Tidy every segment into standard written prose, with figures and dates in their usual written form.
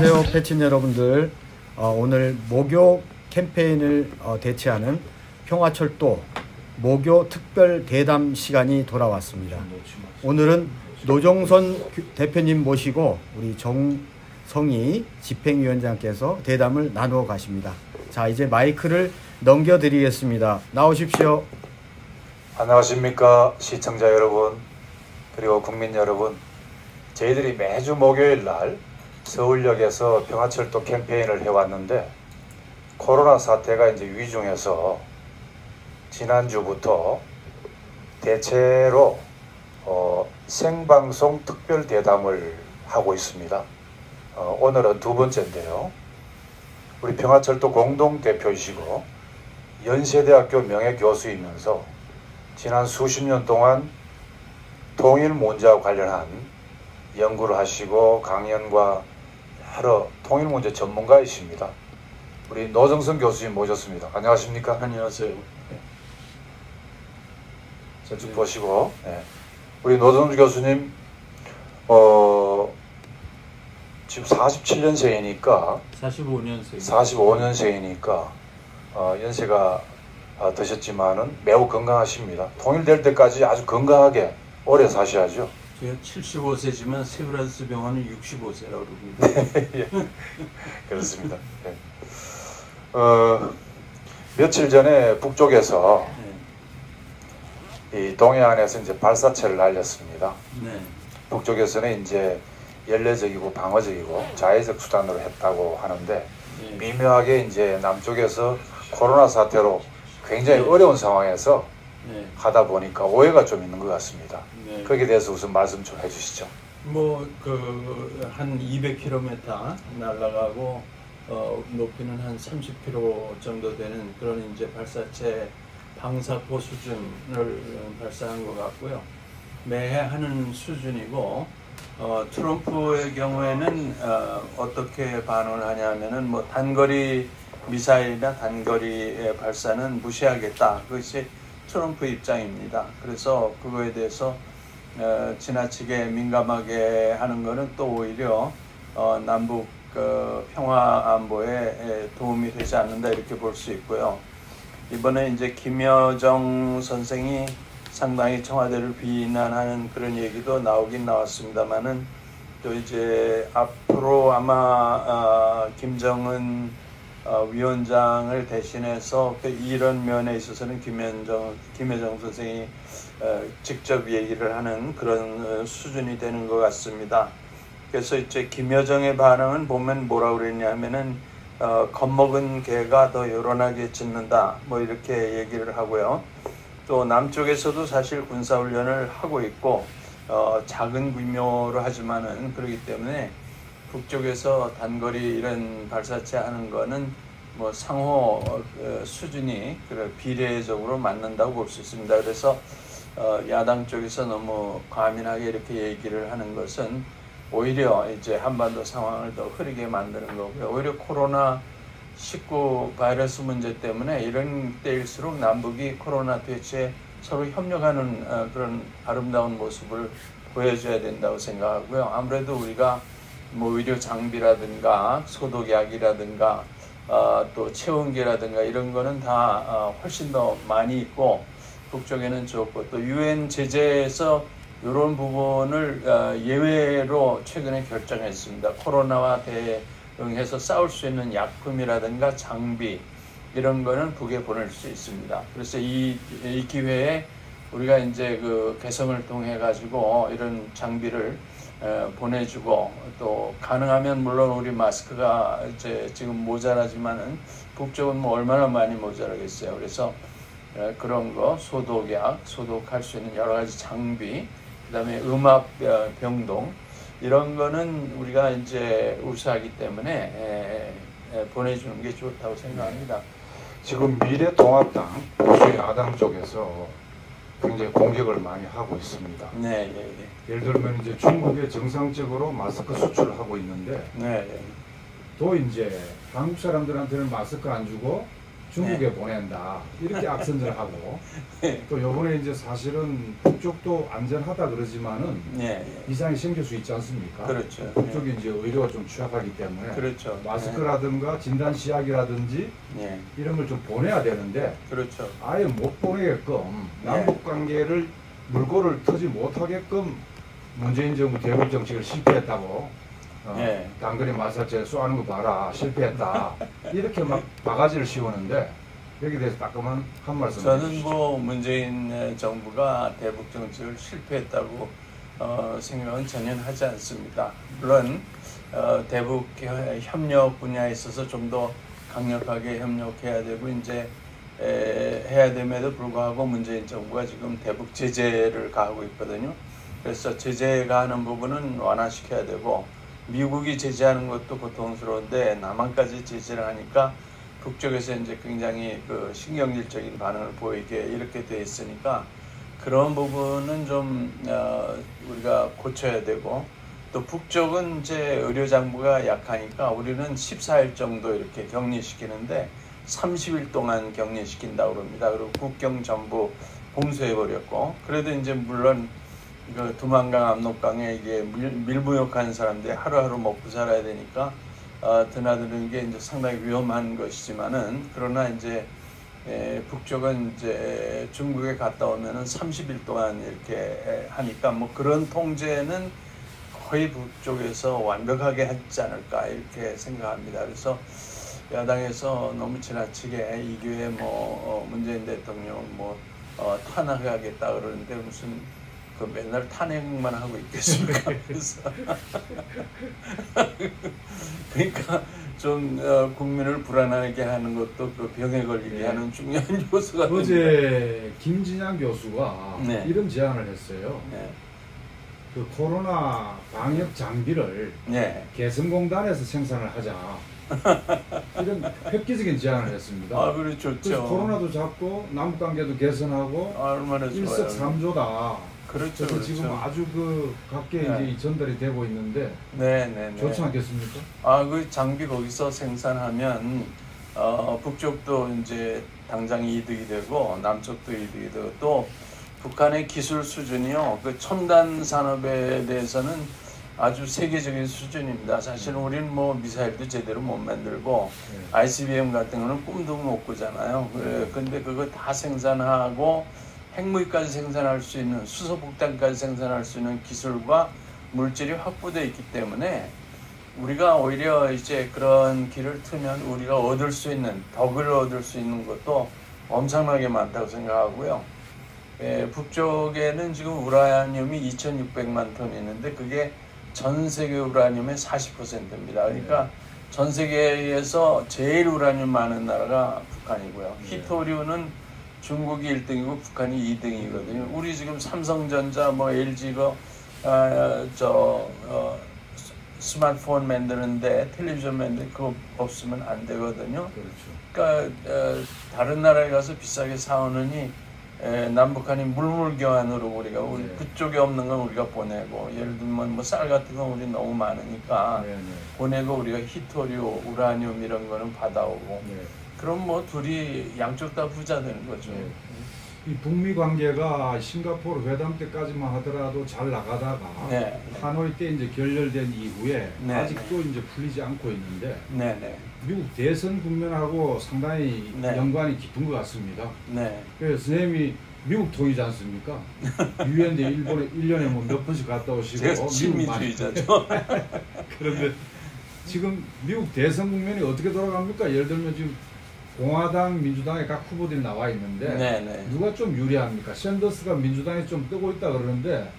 안녕하세요, 패친 여러분들. 오늘 모교 캠페인을 대체하는 평화철도 모교 특별 대담 시간이 돌아왔습니다. 오늘은 노정선 대표님 모시고 우리 정성희 집행위원장께서 대담을 나누어 가십니다. 자, 이제 마이크를 넘겨드리겠습니다. 나오십시오. 안녕하십니까, 시청자 여러분, 그리고 국민 여러분. 저희들이 매주 목요일 날 서울역에서 평화철도 캠페인을 해왔는데, 코로나 사태가 이제 위중해서 지난주부터 대체로 생방송 특별 대담을 하고 있습니다. 오늘은 두 번째인데요. 우리 평화철도 공동대표이시고 연세대학교 명예교수이면서 지난 수십 년 동안 통일문제와 관련한 연구를 하시고 강연과 여러 통일문제 전문가이십니다. 우리 노정선 교수님 모셨습니다. 안녕하십니까? 안녕하세요. 쭉 보시고, 네. 우리 노정선 교수님 지금 47년생이니까 45년생이니까 연세가 드셨지만은 매우 건강하십니다. 통일될 때까지 아주 건강하게 오래 사셔야죠. 제가 75세지만 세브란스 병원은 65세라고 그럽니다. 예, 그렇습니다. 네. 며칠 전에 북쪽에서 이 동해안에서 이제 발사체를 날렸습니다. 네. 북쪽에서는 이제 연례적이고 방어적이고 자의적 수단으로 했다고 하는데, 네. 미묘하게 이제 남쪽에서 코로나 사태로 굉장히 어려운 상황에서 하다 보니까 오해가 좀 있는 것 같습니다. 네. 거기에 대해서 우선 말씀 좀 해주시죠. 한 200km 날아가고 높이는 한 30km 정도 되는 그런 이제 발사체 방사포 수준을 발사한 것 같고요. 매해 하는 수준이고, 트럼프의 경우에는 어떻게 반응을 하냐면은 단거리 미사일이나 단거리 발사는 무시하겠다. 그것이 트럼프 입장입니다. 그래서 그거에 대해서 지나치게 민감하게 하는 것은 또 오히려 남북 평화 안보에 도움이 되지 않는다, 이렇게 볼 수 있고요. 이번에 이제 김여정 선생이 상당히 청와대를 비난하는 그런 얘기도 나오긴 나왔습니다만은, 또 이제 앞으로 아마 김정은 위원장을 대신해서 이런 면에 있어서는 김여정 선생이 직접 얘기를 하는 그런 수준이 되는 것 같습니다. 그래서 이제 김여정의 반응은 보면 뭐라고 그랬냐면은 겁먹은 개가 더 요란하게 짖는다, 이렇게 얘기를 하고요. 또 남쪽에서도 사실 군사훈련을 하고 있고, 작은 규모로 하지만은 그렇기 때문에 북쪽에서 단거리 이런 발사체 하는 거는 상호 수준이 비례적으로 맞는다고 볼 수 있습니다. 그래서 야당 쪽에서 너무 과민하게 이렇게 얘기를 하는 것은 오히려 이제 한반도 상황을 더 흐리게 만드는 거고요. 오히려 코로나19 바이러스 문제 때문에 이런 때일수록 남북이 코로나 대처에 서로 협력하는 그런 아름다운 모습을 보여줘야 된다고 생각하고요. 아무래도 우리가 의료 장비라든가 소독약이라든가 또 체온계라든가 이런 거는 다 훨씬 더 많이 있고, 북쪽에는 좋고, 또 유엔 제재에서 이런 부분을 예외로 최근에 결정했습니다. 코로나와 대응해서 싸울 수 있는 약품이라든가 장비, 이런 거는 북에 보낼 수 있습니다. 그래서 이 기회에 우리가 이제 개성을 통해 가지고 이런 장비를 보내주고, 또 가능하면 물론 우리 마스크가 이제 지금 모자라지만은 북쪽은 얼마나 많이 모자라겠어요. 그래서 그런 거, 소독약, 소독할 수 있는 여러 가지 장비, 그다음에 음압 병동, 이런 거는 우리가 이제 우수하기 때문에 보내주는 게 좋다고 생각합니다. 지금 미래통합당 보수 야당 쪽에서 굉장히 공격을 많이 하고 있습니다. 네. 예를 들면 이제 중국에 정상적으로 마스크 수출을 하고 있는데, 네. 또 이제 한국 사람들한테는 마스크 안 주고 중국에 보낸다 이렇게 악선전을 하고 또 요번에 이제 사실은 북쪽도 안전하다 그러지만은 이상이 생길 수 있지 않습니까? 그렇죠. 북쪽이 이제 의료가 좀 취약하기 때문에 그렇죠. 마스크라든가 진단 시약이라든지 이런 걸 좀 보내야 되는데 그렇죠. 아예 못 보내게끔 남북 관계를 물꼬를 터지 못하게끔 문재인 정부 대북 정책을 실패했다고 단거리 마사체 쏘는 거 봐라 실패했다 이렇게 막 바가지를 씌우는데 여기에 대해서 따끔한 한 말씀 저는 해주시죠. 뭐 문재인 정부가 대북 정책을 실패했다고 생각은 전혀 하지 않습니다. 물론 대북 협력 분야에 있어서 좀 더 강력하게 협력해야 되고 이제 해야 됨에도 불구하고 문재인 정부가 지금 대북 제재를 가하고 있거든요. 그래서 제재 가하는 부분은 완화시켜야 되고 미국이 제재하는 것도 고통스러운데 남한까지 제재를 하니까 북쪽에서 이제 굉장히 그 신경질적인 반응을 보이게 이렇게 돼 있으니까 그런 부분은 좀 우리가 고쳐야 되고 또 북쪽은 이제 의료장부가 약하니까 우리는 14일 정도 이렇게 격리시키는데 30일 동안 격리시킨다고 그럽니다. 그리고 국경 전부 봉쇄해버렸고 그래도 이제 물론 그 두만강, 압록강에 이게 밀무역하는 사람들이 하루하루 먹고 살아야 되니까 드나드는 게 이제 상당히 위험한 것이지만은 그러나 이제 북쪽은 이제 중국에 갔다 오면은 30일 동안 이렇게 하니까 뭐 그런 통제는 거의 북쪽에서 완벽하게 하지 않을까 이렇게 생각합니다. 그래서 야당에서 너무 지나치게 이 기회에 뭐 문재인 대통령 뭐 탄핵하겠다 그러는데 무슨 그 맨날 탄핵만 하고 있겠습니까? 그래서 그러니까 좀 국민을 불안하게 하는 것도 그 병에 걸리게 하는 중요한 요소가 됩니다. 어제 김진양 교수가 이런 제안을 했어요. 그 코로나 방역 장비를 개성공단에서 생산을 하자. 이런 획기적인 제안을 했습니다. 아, 그렇죠. 그래서 코로나도 잡고 남북관계도 개선하고 얼마나 일석삼조다. 그렇죠. 그래서 지금 아주 그 각계 이제 전달이 되고 있는데 좋지 않겠습니까? 아, 그 장비 거기서 생산하면 북쪽도 이제 당장 이득이 되고 남쪽도 이득이 되고 또 북한의 기술 수준이요. 그 첨단 산업에 대해서는 아주 세계적인 수준입니다. 사실 우리는 뭐 미사일도 제대로 못 만들고 ICBM 같은 거는 꿈도 못 꾸잖아요. 근데 그거 다 생산하고 핵무기까지 생산할 수 있는 수소폭탄까지 생산할 수 있는 기술과 물질이 확보되어 있기 때문에 우리가 오히려 이제 그런 길을 트면 우리가 얻을 수 있는 덕을 얻을 수 있는 것도 엄청나게 많다고 생각하고요. 북쪽에는 지금 우라늄이 2,600만 톤 있는데 그게 전 세계 우라늄의 40%입니다. 그러니까 전 세계에서 제일 우라늄 많은 나라가 북한이고요. 히토류는 중국이 1등이고 북한이 2등이거든요. 우리 지금 삼성전자, 뭐 LG가 스마트폰 만드는데 텔레비전 만드는데 그거 없으면 안 되거든요. 그러니까 다른 나라에 가서 비싸게 사오느니 남북한이 물물교환으로 우리가 그쪽에 없는 건 우리가 보내고 예를 들면 뭐 쌀 같은 건 우리 너무 많으니까 보내고 우리가 히토류, 우라늄 이런 거는 받아오고 그럼 뭐 둘이 양쪽 다 부자 되는 거죠. 이 북미 관계가 싱가포르 회담 때까지만 하더라도 잘 나가다가 하노이 때 이제 결렬된 이후에 아직도 이제 풀리지 않고 있는데 미국 대선 국면하고 상당히 연관이 깊은 것 같습니다. 그래서 선생님이 미국 통이지 않습니까? 유엔대 일본에 1년에 뭐 몇 번씩 갔다 오시고 제가 친미주의자죠. 그런데 지금 미국 대선 국면이 어떻게 돌아갑니까? 예를 들면 지금 공화당, 민주당의 각 후보들이 나와 있는데 누가 좀 유리합니까? 샌더스가 민주당에 좀 뜨고 있다 그러는데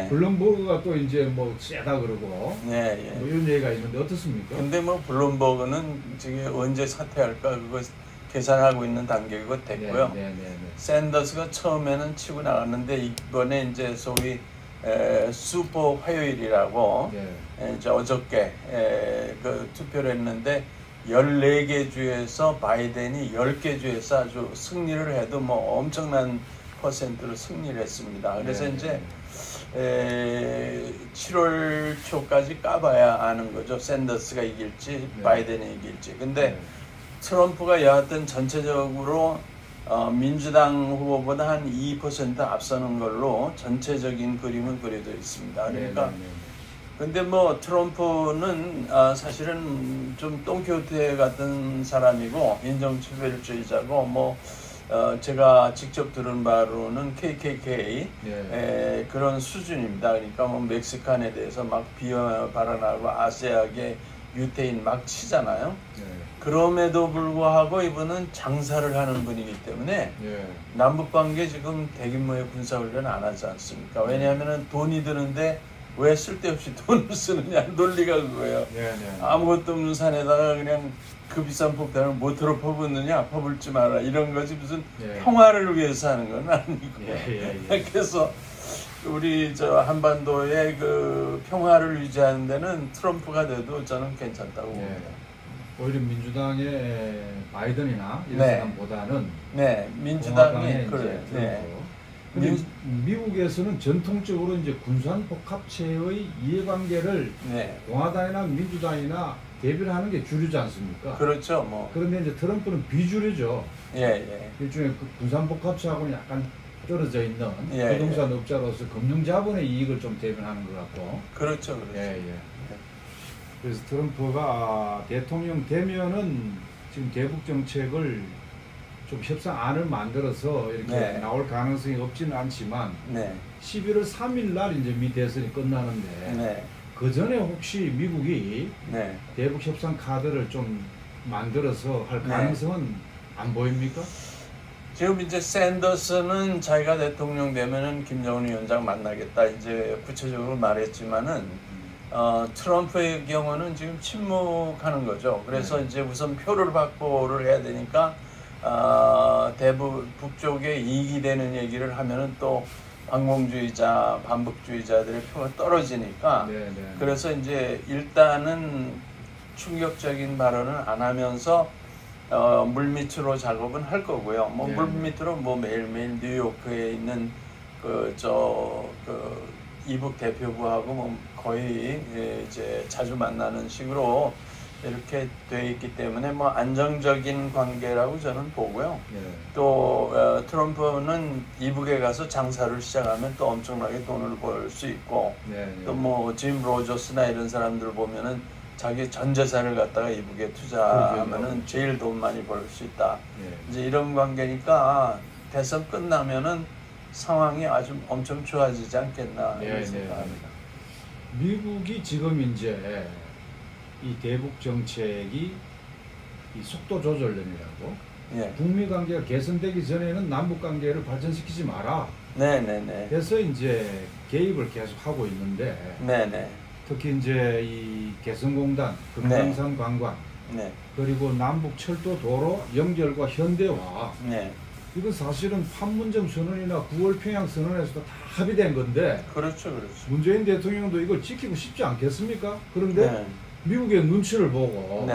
블룸버그가 또 이제 뭐 세다 그러고 뭐 이런 얘기가 있는데 어떻습니까? 근데 뭐 블룸버그는 지금 언제 사퇴할까 그거 계산하고 있는 단계가 됐고요. 샌더스가 처음에는 치고 나갔는데 이번에 이제 소위 슈퍼 화요일이라고 이제 어저께 그 투표를 했는데 14개 주에서 바이든이 10개 주에서 아주 승리를 해도 뭐 엄청난 퍼센트로 승리를 했습니다. 그래서 이제 7월 초까지 까봐야 아는 거죠. 샌더스가 이길지 바이든이 이길지. 근데 트럼프가 여하튼 전체적으로 민주당 후보보다 한 2% 앞서는 걸로 전체적인 그림은 그려져 있습니다. 그러니까 근데 뭐 트럼프는 사실은 좀 돈키호테 같은 사람이고 인종차별주의자고 뭐 제가 직접 들은 바로는 KKK 그런 수준입니다. 그러니까 뭐 멕시칸에 대해서 막 비하 발언하고 아세아계 유태인 막 치잖아요. 그럼에도 불구하고 이분은 장사를 하는 분이기 때문에 남북관계 지금 대규모의 군사훈련 안 하지 않습니까? 왜냐하면 돈이 드는데 왜 쓸데없이 돈을 쓰느냐 논리가 그거예요. 아무것도 없는 산에다가 그냥 그 비싼 폭탄을 모터로 퍼붓느냐, 퍼붓지 마라 이런 거지 무슨 평화를 위해서 하는 건 아니고. 그래서 우리 저 한반도의 그 평화를 유지하는 데는 트럼프가 돼도 저는 괜찮다고 봅니다. 오히려 민주당의 바이든이나 이런 사람보다는 민주당이 그래. 근데 미국에서는 전통적으로 이제 군산 복합체의 이해관계를 공화당이나 민주당이나 대비를 하는 게 주류지 않습니까? 그렇죠. 뭐. 그런데 이제 트럼프는 비주류죠. 일종의 그 군산 복합체하고는 약간 떨어져 있는 부동산 업자로서 금융 자본의 이익을 좀 대변하는 것 같고. 그렇죠. 그래서 트럼프가 대통령 되면은 지금 대북 정책을 좀 협상안을 만들어서 이렇게 나올 가능성이 없지는 않지만 11월 3일 날 이제 미 대선이 끝나는데 그 전에 혹시 미국이 대북 협상 카드를 좀 만들어서 할 가능성은 안 보입니까? 지금 이제 샌더스는 자기가 대통령 되면은 김정은 위원장 만나겠다 이제 구체적으로 말했지만은 트럼프의 경우는 지금 침묵하는 거죠. 그래서 이제 우선 표를 확보를 해야 되니까 대북 북쪽에 이익이 되는 얘기를 하면은 또 반공주의자, 반북주의자들의 표가 떨어지니까 그래서 이제 일단은 충격적인 발언은 안 하면서 물밑으로 작업은 할 거고요. 뭐 물밑으로 뭐 매일매일 뉴요크에 있는 그 이북 대표부하고 뭐 거의 이제 자주 만나는 식으로 이렇게 돼 있기 때문에 뭐 안정적인 관계라고 저는 보고요. 또 트럼프는 이북에 가서 장사를 시작하면 또 엄청나게 돈을 벌 수 있고 또 뭐 짐 로저스나 이런 사람들 보면은 자기 전 재산을 갖다가 이북에 투자하면은 제일 돈 많이 벌 수 있다. 이제 이런 관계니까 대선 끝나면은 상황이 아주 엄청 좋아지지 않겠나 이런 생각합니다. 미국이 지금 이제 이 대북 정책이 이 속도 조절론이라고 북미 관계가 개선되기 전에는 남북 관계를 발전시키지 마라. 그래서 이제 개입을 계속 하고 있는데 특히 이제 이 개성공단, 금강산 관광 그리고 남북 철도 도로 연결과 현대화 이건 사실은 판문점 선언이나 9월 평양 선언에서도 다 합의된 건데 그렇죠. 문재인 대통령도 이걸 지키고 싶지 않겠습니까? 그런데 미국의 눈치를 보고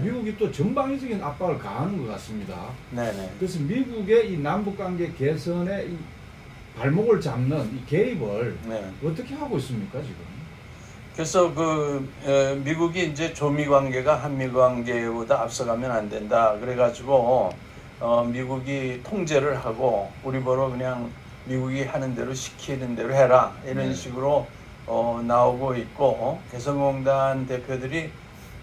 미국이 또 전방위적인 압박을 가하는 것 같습니다. 그래서 미국의 이 남북관계 개선에 이 발목을 잡는 이 개입을 어떻게 하고 있습니까 지금? 그래서 미국이 이제 조미 관계가 한미 관계보다 앞서가면 안 된다. 그래가지고 미국이 통제를 하고 우리 보러 그냥 미국이 하는 대로 시키는 대로 해라 이런 식으로 나오고 있고 개성공단 대표들이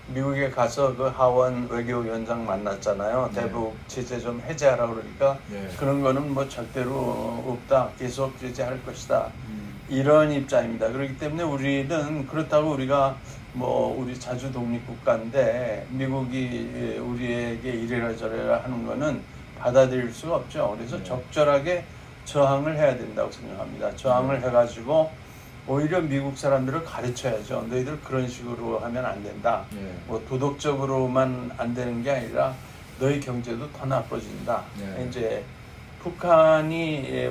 미국에 가서 그 하원 외교위원장 만났잖아요. 대북 제재 좀 해제하라고 그러니까 그런 거는 뭐 절대로 없다. 계속 제재할 것이다. 이런 입장입니다. 그렇기 때문에 우리는 그렇다고 우리가 뭐 우리 자주 독립국가인데 미국이 우리에게 이래라 저래라 하는 거는 받아들일 수가 없죠. 그래서 적절하게 저항을 해야 된다고 생각합니다. 저항을 해가지고 오히려 미국 사람들을 가르쳐야죠. 너희들 그런 식으로 하면 안 된다. 뭐 도덕적으로만 안 되는 게 아니라 너희 경제도 더 나빠진다. 이제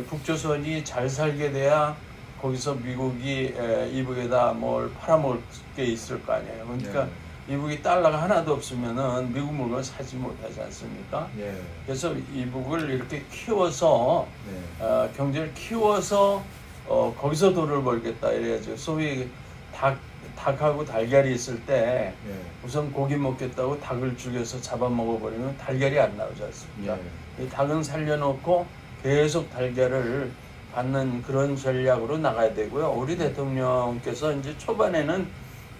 북조선이 잘 살게 돼야 거기서 미국이 이북에다 뭘 팔아먹을 게 있을 거 아니에요. 그러니까 이북이 달러가 하나도 없으면은 미국 물건 사지 못하지 않습니까? 그래서 이북을 이렇게 키워서 경제를 키워서 거기서 돈을 벌겠다 이래야죠. 소위 닭하고 달걀이 있을 때 예. 우선 고기 먹겠다고 닭을 죽여서 잡아먹어버리면 달걀이 안 나오지 않습니까? 예. 이 닭은 살려놓고 계속 달걀을 받는 그런 전략으로 나가야 되고요. 우리 대통령께서 이제 초반에는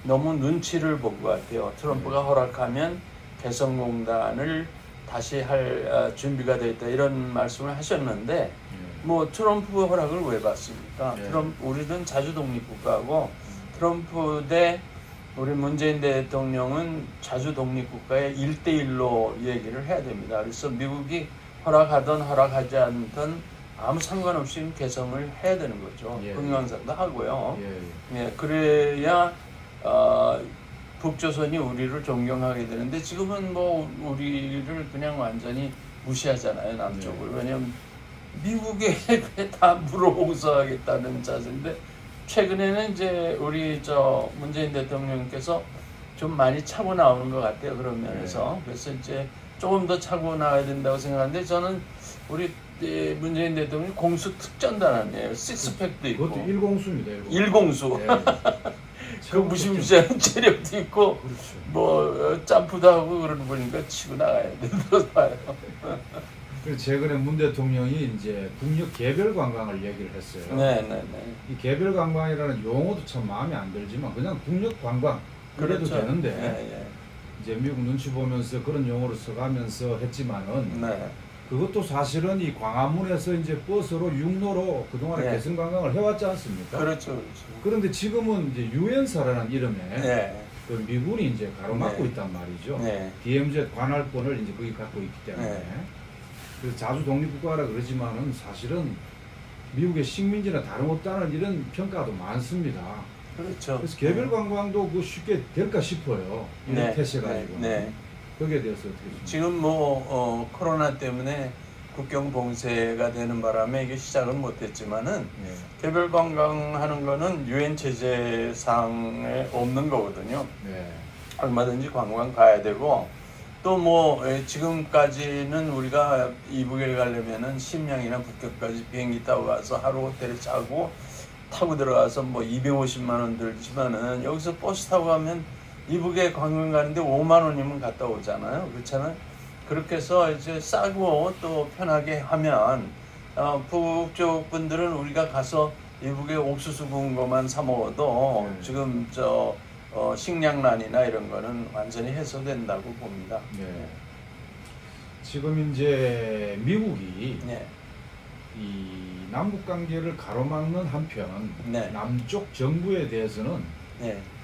너무 눈치를 본 것 같아요. 트럼프가 허락하면 개성공단을 다시 할 준비가 되어 있다 이런 말씀을 하셨는데 뭐 트럼프 허락을 왜 받습니까? 우리는 자주 독립국가고 트럼프 대 우리 문재인 대통령은 자주 독립국가의 1대1로 얘기를 해야 됩니다. 그래서 미국이 허락하든 허락하지 않든 아무 상관없이 개성을 해야 되는 거죠. 동영상도 하고요. 예, 그래야 북조선이 우리를 존경하게 되는데 지금은 뭐 우리를 그냥 완전히 무시하잖아요, 남쪽을. 왜냐하면 미국에 다 물어보고서 하겠다는 자세인데 최근에는 이제 우리 문재인 대통령께서 좀 많이 차고 나오는 것 같아요, 그런 면에서. 그래서 이제 조금 더 차고 나와야 된다고 생각하는데 저는 우리 문재인 대통령이 공수 특전단이에요. 식스팩도 있고. 그것도 일공수입니다. 일공수. 그 무시무시한 체력도 있고, 그렇죠. 뭐 점프도 하고 그러는 보니까 치고 나가야 된다고 봐요. 그래서 최근에 문 대통령이 이제 국력 개별 관광을 얘기를 했어요. 네네네. 이 개별 관광이라는 용어도 참 마음에 안 들지만 그냥 국력 관광 그래도 그렇죠. 되는데 네, 이제 미국 눈치 보면서 그런 용어를 써가면서 했지만은 네. 그것도 사실은 이 광화문에서 이제 버스로 육로로 그동안에 개성 관광을 해왔지 않습니까? 그렇죠, 그렇죠. 그런데 지금은 이제 유엔사라는 이름에 그 미군이 이제 가로막고 있단 말이죠. DMZ 관할권을 이제 거기 갖고 있기 때문에 그래서 자주 독립국가라 그러지만은 사실은 미국의 식민지나 다름없다는 이런 평가도 많습니다. 그렇죠. 그래서 개별 관광도 그 쉽게 될까 싶어요. 이런 태세가지고. 거기에 대해서 어떻게 보십니까? 지금 뭐 코로나 때문에 국경 봉쇄가 되는 바람에 이게 시작은 못했지만은 개별 관광하는 거는 유엔 제재 사항에 없는 거거든요. 얼마든지 관광 가야 되고 또 뭐 지금까지는 우리가 이북에 가려면은 심양이나 북경까지 비행기 타고 가서 하루 호텔에 자고 타고 들어가서 뭐 250만 원 들지만은 여기서 버스 타고 가면 이북에 관광 가는데 5만 원이면 갔다 오잖아요. 그렇잖아요. 그렇게 해서 이제 싸고 또 편하게 하면 북쪽 분들은 우리가 가서 이북에 옥수수 구운 것만 사 먹어도 지금 식량난이나 이런 거는 완전히 해소된다고 봅니다. 지금 이제 미국이 이 남북 관계를 가로막는 한편 남쪽 정부에 대해서는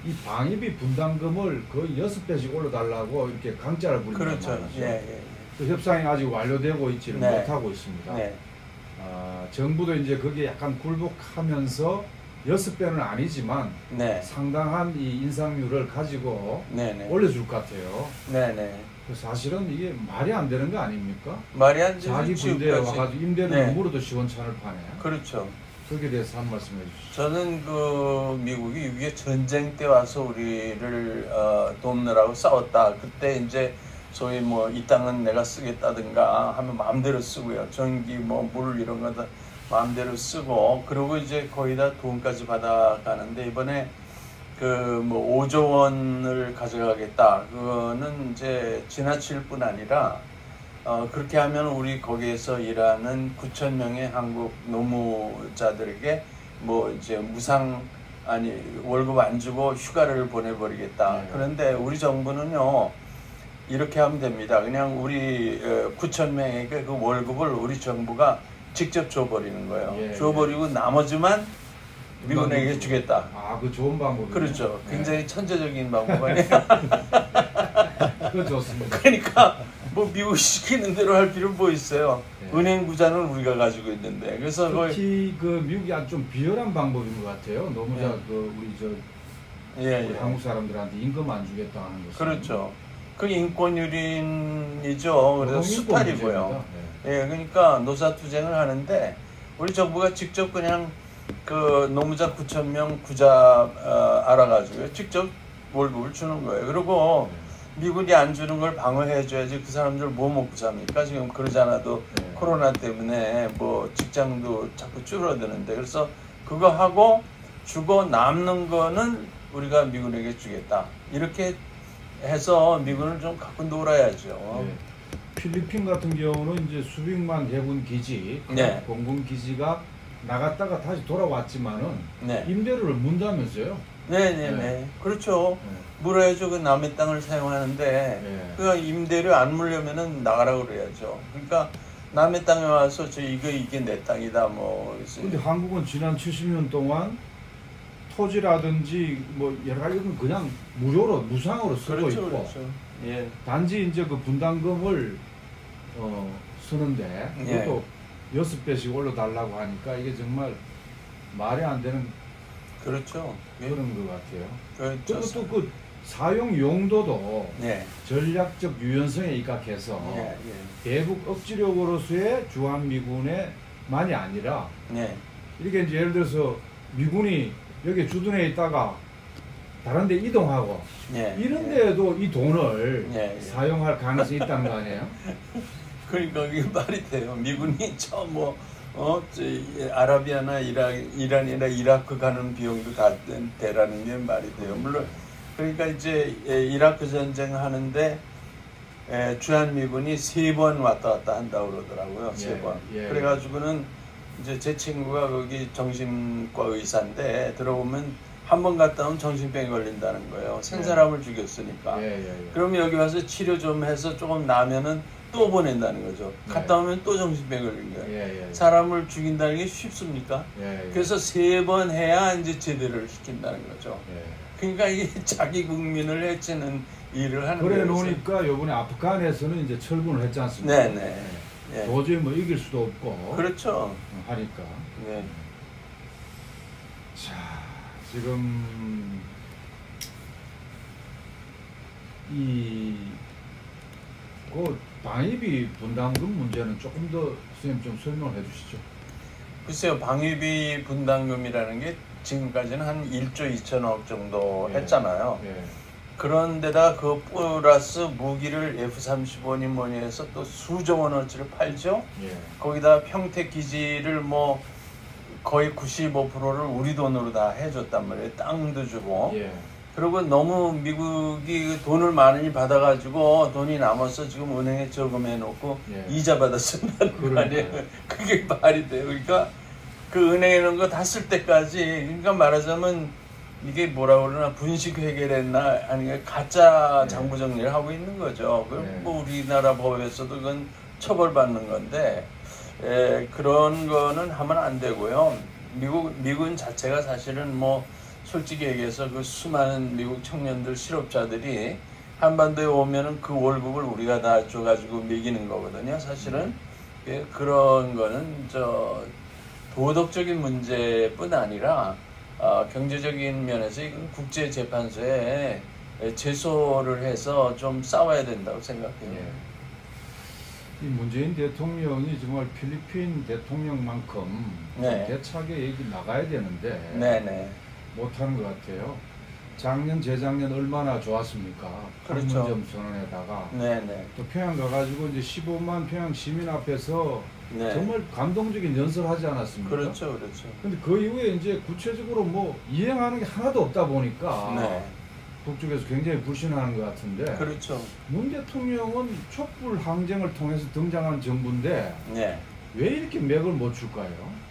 이 방위비 분담금을 거의 6배씩 올려달라고 이렇게 강짜를 부린단 말이죠. 그 협상이 아직 완료되고 있지를 못하고 있습니다. 정부도 이제 거기에 약간 굴복하면서 6배는 아니지만 상당한 이 인상률을 가지고 올려줄 것 같아요. 사실은 이게 말이 안 되는 거 아닙니까? 말이 안 되는 자기 군대에 와가지고 임대를 너무로도 시원찮을 판에. 그렇죠. 거기에 대해서 한 말씀 해주시죠. 저는 그 미국이 위에 전쟁 때 와서 우리를 돕느라고 싸웠다. 그때 이제 소위 뭐 이 땅은 내가 쓰겠다든가 하면 마음대로 쓰고요. 전기 뭐 물 이런 거 다 마음대로 쓰고 그리고 이제 거의 다 돈까지 받아가는데 이번에 그 뭐 5조 원을 가져가겠다. 그거는 이제 지나칠 뿐 아니라 그렇게 하면 우리 거기에서 일하는 9천 명의 한국 노무자들에게 뭐 이제 무상 아니 월급 안 주고 휴가를 보내버리겠다. 그런데 우리 정부는요 이렇게 하면 됩니다. 그냥 우리 9천 명에게 그 월급을 우리 정부가 직접 줘버리는 거예요. 줘버리고 나머지만 미군에게 주겠다. 그 좋은 방법이네요. 그렇죠. 굉장히 천재적인 방법 아니에요? 그거 좋습니다. 그러니까 뭐 미국 시키는 대로 할 필요는 뭐 있어요. 은행 부자는 우리가 가지고 있는데. 그래서 특히 그 미국이 아주 좀 비열한 방법인 것 같아요. 노무자 그 우리 한국 사람들한테 임금 안 주겠다 하는 것은. 그렇죠. 그 인권유린이죠. 그래서 수탈이고요. 그러니까 노사투쟁을 하는데 우리 정부가 직접 그냥 그 노무자 9천 명 구자 알아가지고 직접 월급을 주는 거예요. 그리고 미국이 안 주는 걸 방어해줘야지 그 사람들 뭐 먹고 삽니까? 지금 그러지 않아도 코로나 때문에 뭐 직장도 자꾸 줄어드는데 그래서 그거 하고 주고 남는 거는 우리가 미군에게 주겠다. 이렇게 해서 미군을 좀 갖고 놀아야죠. 네. 필리핀 같은 경우는 이제 수백만 해군 기지, 네. 공군 기지가 나갔다가 다시 돌아왔지만은 네. 임대료를 문다면서요? 네네네. 그렇죠. 물어야죠. 그 남의 땅을 사용하는데 그 임대료 안 물려면은 나가라 그래야죠. 그러니까 남의 땅에 와서 이게 내 땅이다 뭐. 근데 한국은 지난 70년 동안 토지라든지 뭐 여러 가지는 그냥 무료로 무상으로 쓰고 그렇죠, 있고 그렇죠. 예. 단지 이제 그 분담금을 쓰는데 그것도 6배씩 올려달라고 하니까 이게 정말 말이 안 되는 그렇죠. 그런 것 같아요. 그렇죠. 그리고 또 그 사용 용도도 네. 전략적 유연성에 입각해서 대북 억지력으로서의 주한미군에만이 아니라 이렇게 이제 예를 들어서 미군이 여기 주둔해 있다가 다른 데 이동하고 이런 데에도 이 돈을 사용할 가능성이 있다는 거 아니에요? 그러니까 이게 말이 돼요. 미군이 아라비아나 이란이나 이라크 가는 비용도 다 대라는 게 말이 돼요. 물론 그러니까 이제 이라크 전쟁 하는데 주한미군이 3번 왔다 갔다 한다고 그러더라고요. 3번. 그래가지고는 이제 제 친구가 거기 정신과 의사인데 들어보면 한 번 갔다 오면 정신병이 걸린다는 거예요. 생사람을 죽였으니까. 그러면 여기 와서 치료 좀 해서 조금 나면은 또 보낸다는 거죠. 갔다 오면 또 정신병이 걸린 거예요. 사람을 죽인다는 게 쉽습니까? 그래서 3번 해야 이제 제대를 시킨다는 거죠. 그러니까 이게 자기 국민을 해치는 일을 하는 거예요. 그래 놓으니까 요번에 아프간에서는 이제 철군을 했지 않습니까? 도저히 뭐 이길 수도 없고. 그렇죠. 하니까. 자, 지금 그 방위비 분담금 문제는 조금 더 선생님 좀 설명을 해주시죠. 글쎄요, 방위비 분담금이라는 게 지금까지는 한 1조 2천억 정도 했잖아요. 그런데다 그 플러스 무기를 F-35니 뭐니 해서 또 수조 원어치를 팔죠. 거기다 평택 기지를 뭐 거의 95%를 우리 돈으로 다 해줬단 말이에요. 땅도 주고. 그리고 너무 미국이 돈을 많이 받아가지고 돈이 남아서 지금 은행에 저금해 놓고 이자 받아 쓴다는 거 아니에요. 그게 말이 돼요. 그러니까 그 은행에 넣은 거 다 쓸 때까지, 그러니까 말하자면 이게 뭐라 그러나 분식 회계랬나 아니면 가짜 장부 정리를 하고 있는 거죠. 뭐 우리나라 법에서도 그건 처벌받는 건데 그런 거는 하면 안 되고요. 미군 자체가 사실은 뭐 솔직히 얘기해서 그 수많은 미국 청년들 실업자들이 한반도에 오면은 그 월급을 우리가 다 줘가지고 먹이는 거거든요. 사실은 그런 거는 도덕적인 문제뿐 아니라 경제적인 면에서 이건 국제재판소에 제소를 해서 좀 싸워야 된다고 생각해요. 이 문재인 대통령이 정말 필리핀 대통령만큼 대차게 얘기 나가야 되는데 못하는 것 같아요. 작년, 재작년 얼마나 좋았습니까? 판문점 선언에다가 또 평양 가가지고 이제 15만 평양 시민 앞에서 정말 감동적인 연설을 하지 않았습니까? 그렇죠, 그렇죠. 근데 그 이후에 이제 구체적으로 뭐 이행하는 게 하나도 없다 보니까 북쪽에서 굉장히 불신하는 것 같은데. 그렇죠. 문 대통령은 촛불 항쟁을 통해서 등장한 정부인데 왜 이렇게 맥을 못 줄까요?